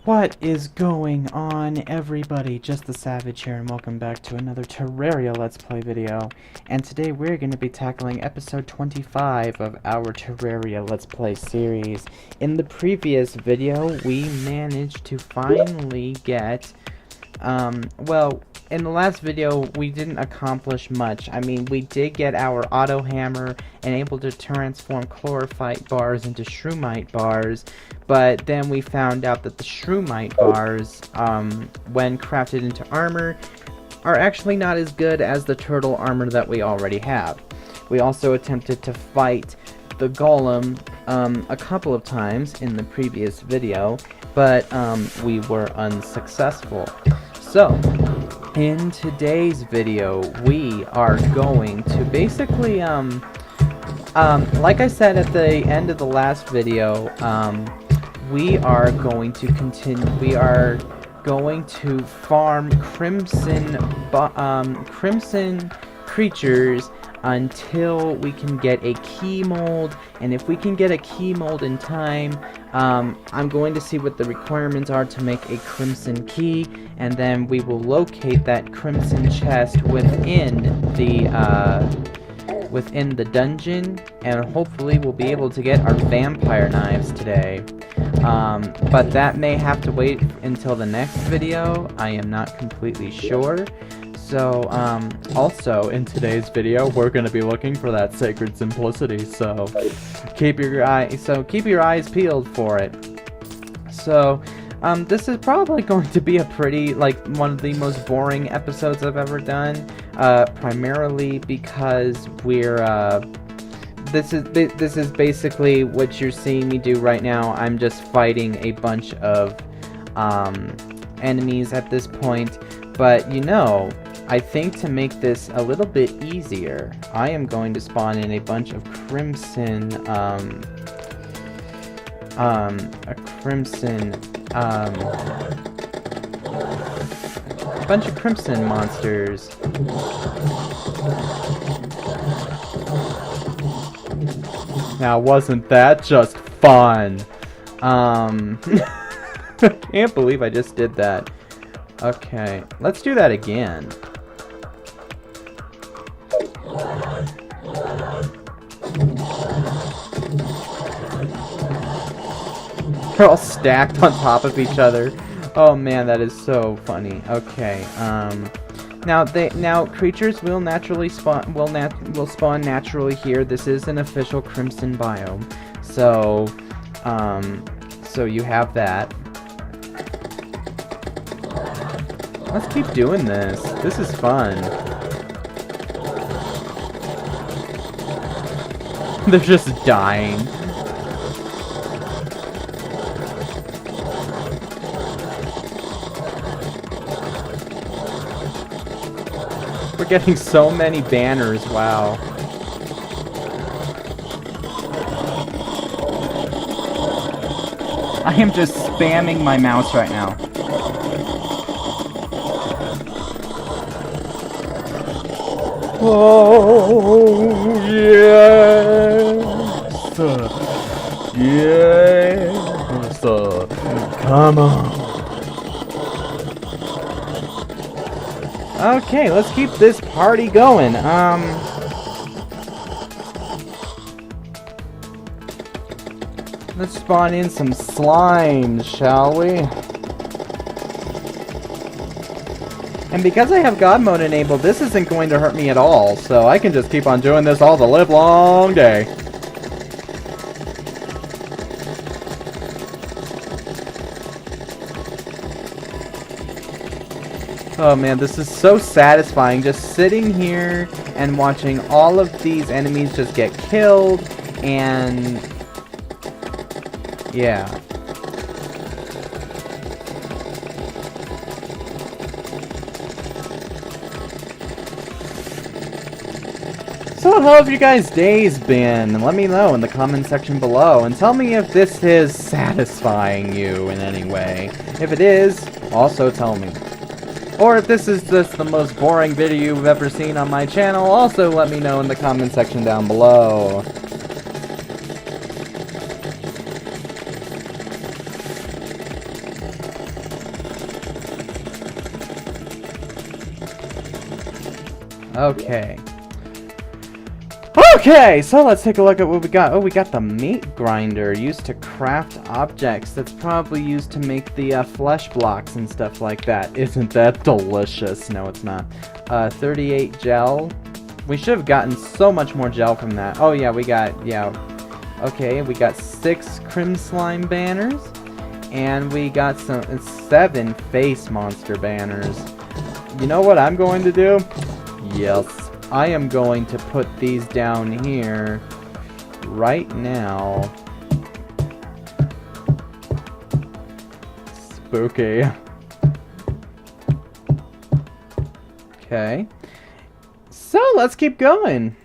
What is going on, everybody? Just the Savage here, and welcome back to another Terraria Let's Play video. And today we're going to be tackling episode 25 of our Terraria Let's Play series. In the previous video, we managed to finally get, well, in the last video, we didn't accomplish much. I mean, we did get our auto hammer and able to transform chlorophyte bars into shroomite bars, but then we found out that the shroomite bars, when crafted into armor, are actually not as good as the turtle armor that we already have. We also attempted to fight the Golem a couple of times in the previous video, but we were unsuccessful. So, in today's video, we are going to basically, like I said at the end of the last video, we are going to farm crimson creatures until we can get a key mold, and if we can get a key mold in time, I'm going to see what the requirements are to make a crimson key, and then we will locate that crimson chest within the dungeon, and hopefully we'll be able to get our vampire knives today. But that may have to wait until the next video. I am not completely sure. So, also in today's video, we're going to be looking for that sacred simplicity, so keep your eyes peeled for it. So, this is probably going to be a pretty, one of the most boring episodes I've ever done, primarily because this is basically what you're seeing me do right now. I'm just fighting a bunch of, enemies at this point, but I think to make this a little bit easier, I am going to spawn in a bunch of crimson monsters. Now, wasn't that just fun? I can't believe I just did that. Okay, let's do that again. They're all stacked on top of each other. Oh man, that is so funny. Okay, now creatures will naturally spawn will spawn naturally here. This is an official crimson biome. So so you have that. Let's keep doing this. This is fun. They're just dying. We're getting so many banners, wow. I am just spamming my mouse right now. Oh, yes! Yes! Come on! Okay, let's keep this party going. Let's spawn in some slimes, shall we? And because I have God mode enabled, this isn't going to hurt me at all, so I can just keep on doing this all the live long day. Oh man, this is so satisfying, just sitting here and watching all of these enemies just get killed, and yeah. So how have you guys' days been? Let me know in the comment section below, and tell me if this is satisfying you in any way. If it is, also tell me. Or if this is just the most boring video you've ever seen on my channel, also let me know in the comment section down below. Okay. Okay, so let's take a look at what we got. Oh, we got the meat grinder used to craft objects. That's probably used to make the flesh blocks and stuff like that. Isn't that delicious? No, it's not. 38 gel. We should have gotten so much more gel from that. Oh, yeah, we got, yeah. Okay, we got 6 Crim Slime banners. And we got 7 face monster banners. You know what I'm going to do? Yes, I am going to put these down here right now. Spooky. Okay. So let's keep going.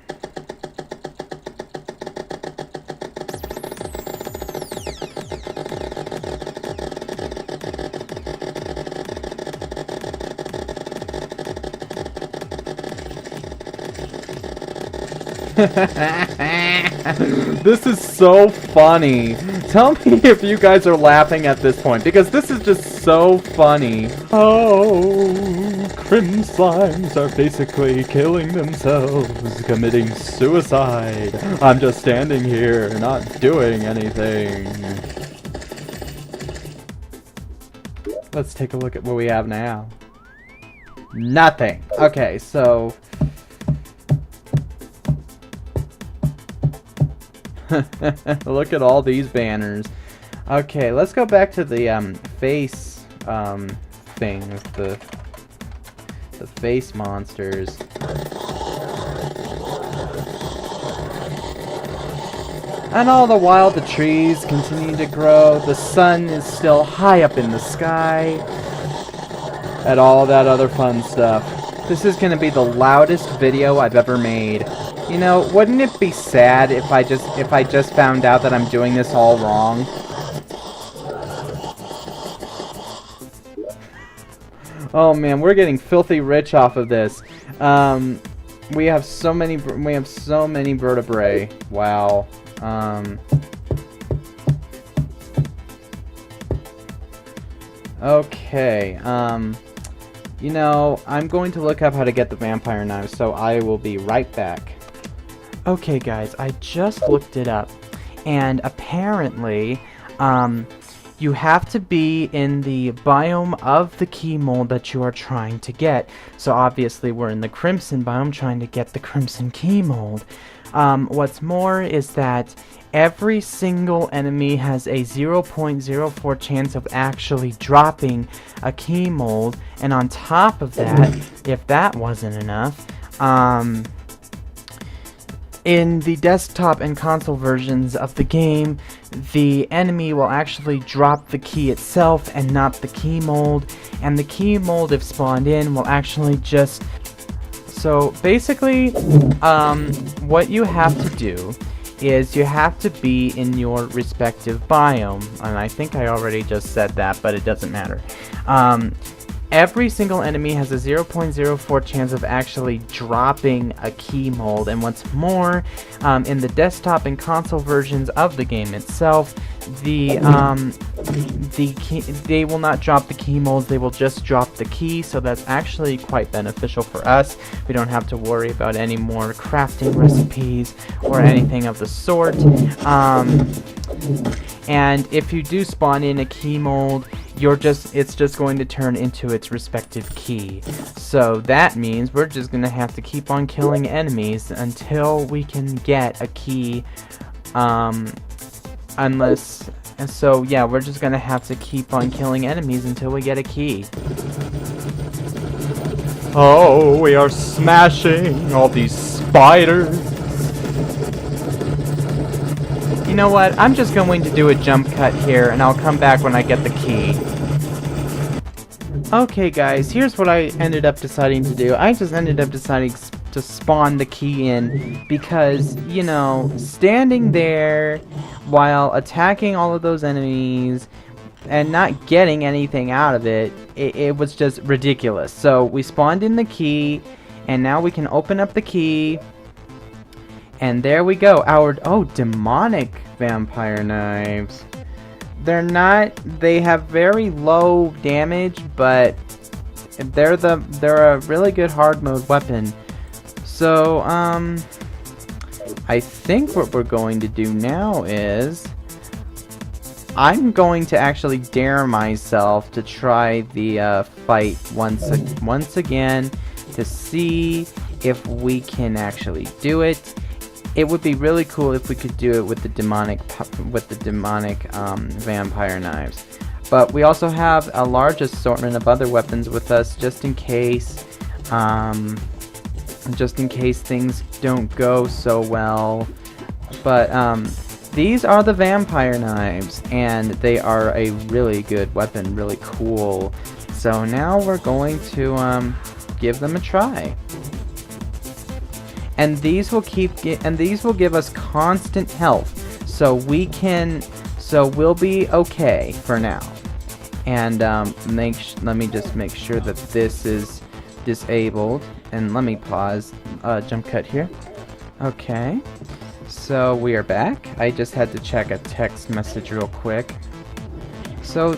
This is so funny. Tell me if you guys are laughing at this point, because this is just so funny. Oh, Crim Slimes are basically killing themselves, committing suicide. I'm just standing here, not doing anything. Let's take a look at what we have now. Nothing. Okay, so... look at all these banners. Okay, let's go back to the face things, the face monsters. And all the while the trees continue to grow, the sun is still high up in the sky, and all that other fun stuff. This is gonna be the loudest video I've ever made. You know, wouldn't it be sad if I just found out that I'm doing this all wrong? Oh man, we're getting filthy rich off of this. We have so many vertebrae. Wow. Okay. You know, I'm going to look up how to get the vampire knives, so I will be right back. Okay guys, I just looked it up, and apparently, you have to be in the biome of the key mold that you are trying to get. So obviously we're in the Crimson biome trying to get the Crimson key mold. What's more is that every single enemy has a 0.04 chance of actually dropping a key mold, and on top of that, if that wasn't enough, in the desktop and console versions of the game, the enemy will actually drop the key itself and not the key mold, and the key mold, if spawned in, will actually just... So basically, what you have to do is you have to be in your respective biome, and I think I already just said that, but it doesn't matter. Every single enemy has a 0.04 chance of actually dropping a key mold, and what's more, in the desktop and console versions of the game itself, they will not drop the key molds, they will just drop the key, so that's actually quite beneficial for us. We don't have to worry about any more crafting recipes or anything of the sort. And if you do spawn in a key mold, it's just going to turn into its respective key. So that means we're just gonna have to keep on killing enemies until we can get a key, so yeah, we're just gonna have to keep on killing enemies until we get a key. Oh, we are smashing all these spiders. You know what? I'm just going to do a jump cut here, and I'll come back when I get the key. Okay guys, here's what I ended up deciding to do. I just ended up deciding to spawn the key in because, you know, standing there while attacking all of those enemies and not getting anything out of it, it was just ridiculous. So we spawned in the key, and now we can open up the key. And there we go, our, demonic vampire knives. They have very low damage, but they're a really good hard mode weapon. So, I think what we're going to do now is I'm going to actually dare myself to try the fight once again to see if we can actually do it. It would be really cool if we could do it with the demonic vampire knives. But we also have a large assortment of other weapons with us just in case things don't go so well. But these are the vampire knives, and they are a really good weapon, really cool. So now we're going to give them a try. And these will give us constant health, so we'll be okay for now. And let me just make sure that this is disabled, and let me pause, jump cut here. Okay, so we are back. I just had to check a text message real quick. So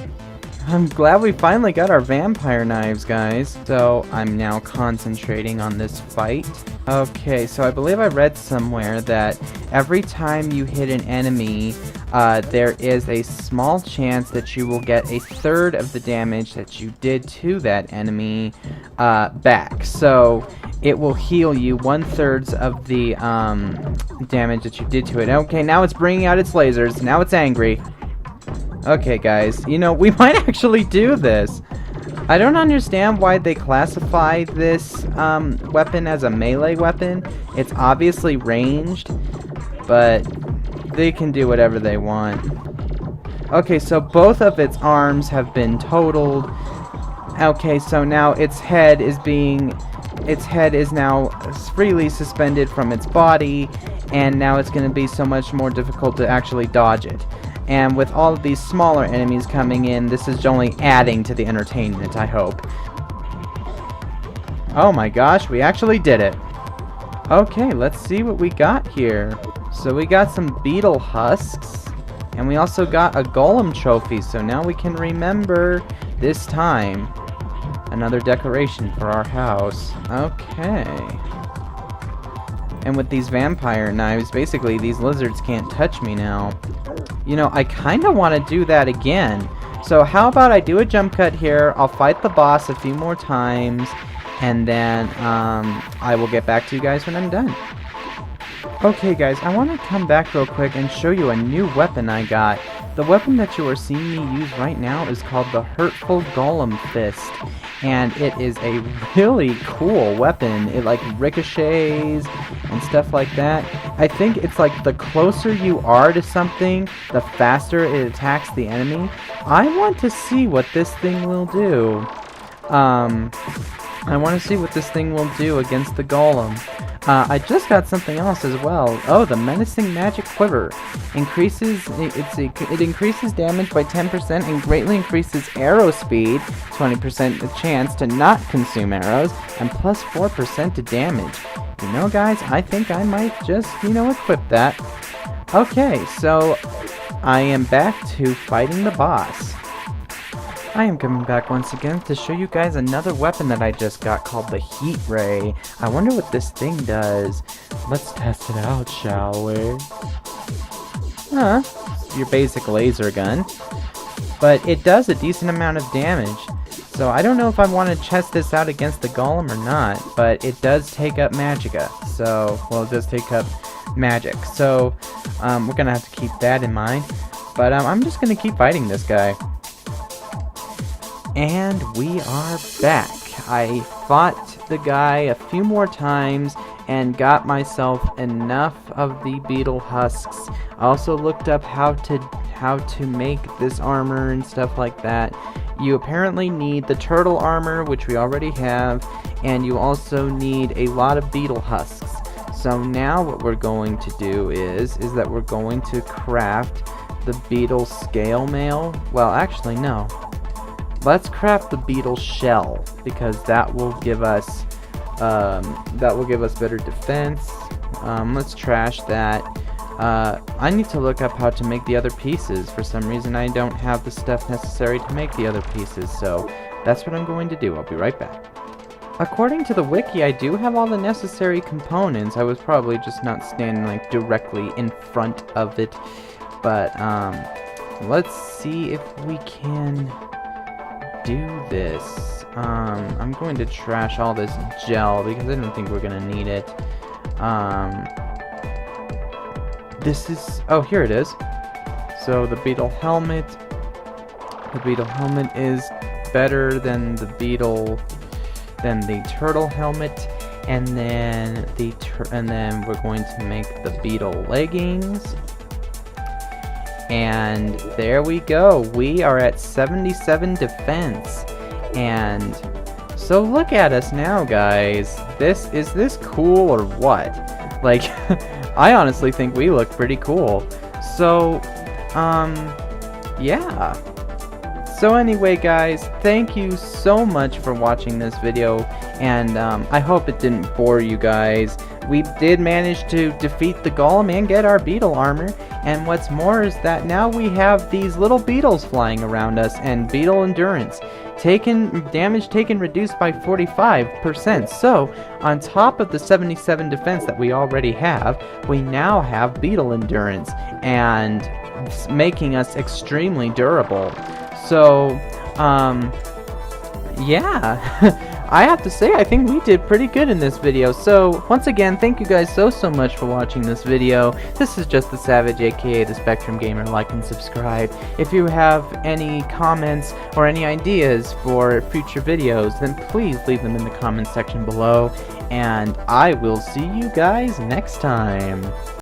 I'm glad we finally got our vampire knives, guys. So I'm now concentrating on this fight. Okay, so I believe I read somewhere that every time you hit an enemy, there is a small chance that you will get a third of the damage that you did to that enemy back. So it will heal you 1/3 of the damage that you did to it. Okay, now it's bringing out its lasers. Now it's angry. Okay, guys, you know, we might actually do this. I don't understand why they classify this weapon as a melee weapon. It's obviously ranged, but they can do whatever they want. Okay, so both of its arms have been totaled. Okay, so now its head is now freely suspended from its body, and now it's going to be so much more difficult to actually dodge it. And with all of these smaller enemies coming in, this is only adding to the entertainment, I hope. Oh my gosh, we actually did it. Okay, let's see what we got here. So we got some beetle husks, and we also got a golem trophy, so now we can remember this time. Another decoration for our house. Okay. And with these vampire knives, basically these lizards can't touch me now. You know, I kind of want to do that again. So how about I do a jump cut here, I'll fight the boss a few more times, and then I will get back to you guys when I'm done. Okay guys, I want to come back real quick and show you a new weapon I got. The weapon that you are seeing me use right now is called the Hurtful Golem Fist. And it is a really cool weapon. It like ricochets and stuff like that. I think it's like the closer you are to something, the faster it attacks the enemy. I want to see what this thing will do. I want to see what this thing will do against the golem. I just got something else as well. Oh, the Menacing Magic Quiver. It increases damage by 10% and greatly increases arrow speed, 20% chance to not consume arrows, and plus 4% to damage. You know, guys, I think I might just, equip that. Okay, so I am back to fighting the boss. I am coming back once again to show you guys another weapon that I just got called the Heat Ray. I wonder what this thing does. Let's test it out, shall we? Your basic laser gun. But it does a decent amount of damage. So I don't know if I want to test this out against the golem or not, but it does take up magicka. So, well, it does take up magic. So, we're going to have to keep that in mind. But I'm just going to keep fighting this guy. And we are back. I fought the guy a few more times and got myself enough of the beetle husks. I also looked up how to make this armor and stuff like that. You apparently need the turtle armor, which we already have, and you also need a lot of beetle husks. So now what we're going to do is that we're going to craft the beetle scale mail. Well, actually no. Let's craft the beetle shell, because that will give us better defense. Let's trash that. I need to look up how to make the other pieces. For some reason I don't have the stuff necessary to make the other pieces, so that's what I'm going to do. I'll be right back. according to the wiki, I do have all the necessary components. I was probably just not standing like directly in front of it. But let's see if we can do this. I'm going to trash all this gel because I don't think we're gonna need it. This is, oh, here it is. So the beetle helmet. The beetle helmet is better than the turtle helmet, and then we're going to make the beetle leggings. And there we go. We are at 77 defense. And so look at us now, guys. Is this cool or what? Like, I honestly think we look pretty cool. So, yeah. So anyway, guys, thank you so much for watching this video, and I hope it didn't bore you guys. We did manage to defeat the Golem and get our Beetle Armor, and what's more is that now we have these little beetles flying around us, and Beetle Endurance. Damage taken reduced by 45%, so on top of the 77 defense that we already have, we now have Beetle Endurance, and making us extremely durable. So, yeah. I have to say, I think we did pretty good in this video. So, once again, thank you guys so much for watching this video. This is Just the Savage, aka the Spectrum Gamer. Like and subscribe. If you have any comments or any ideas for future videos, then please leave them in the comments section below. And I will see you guys next time.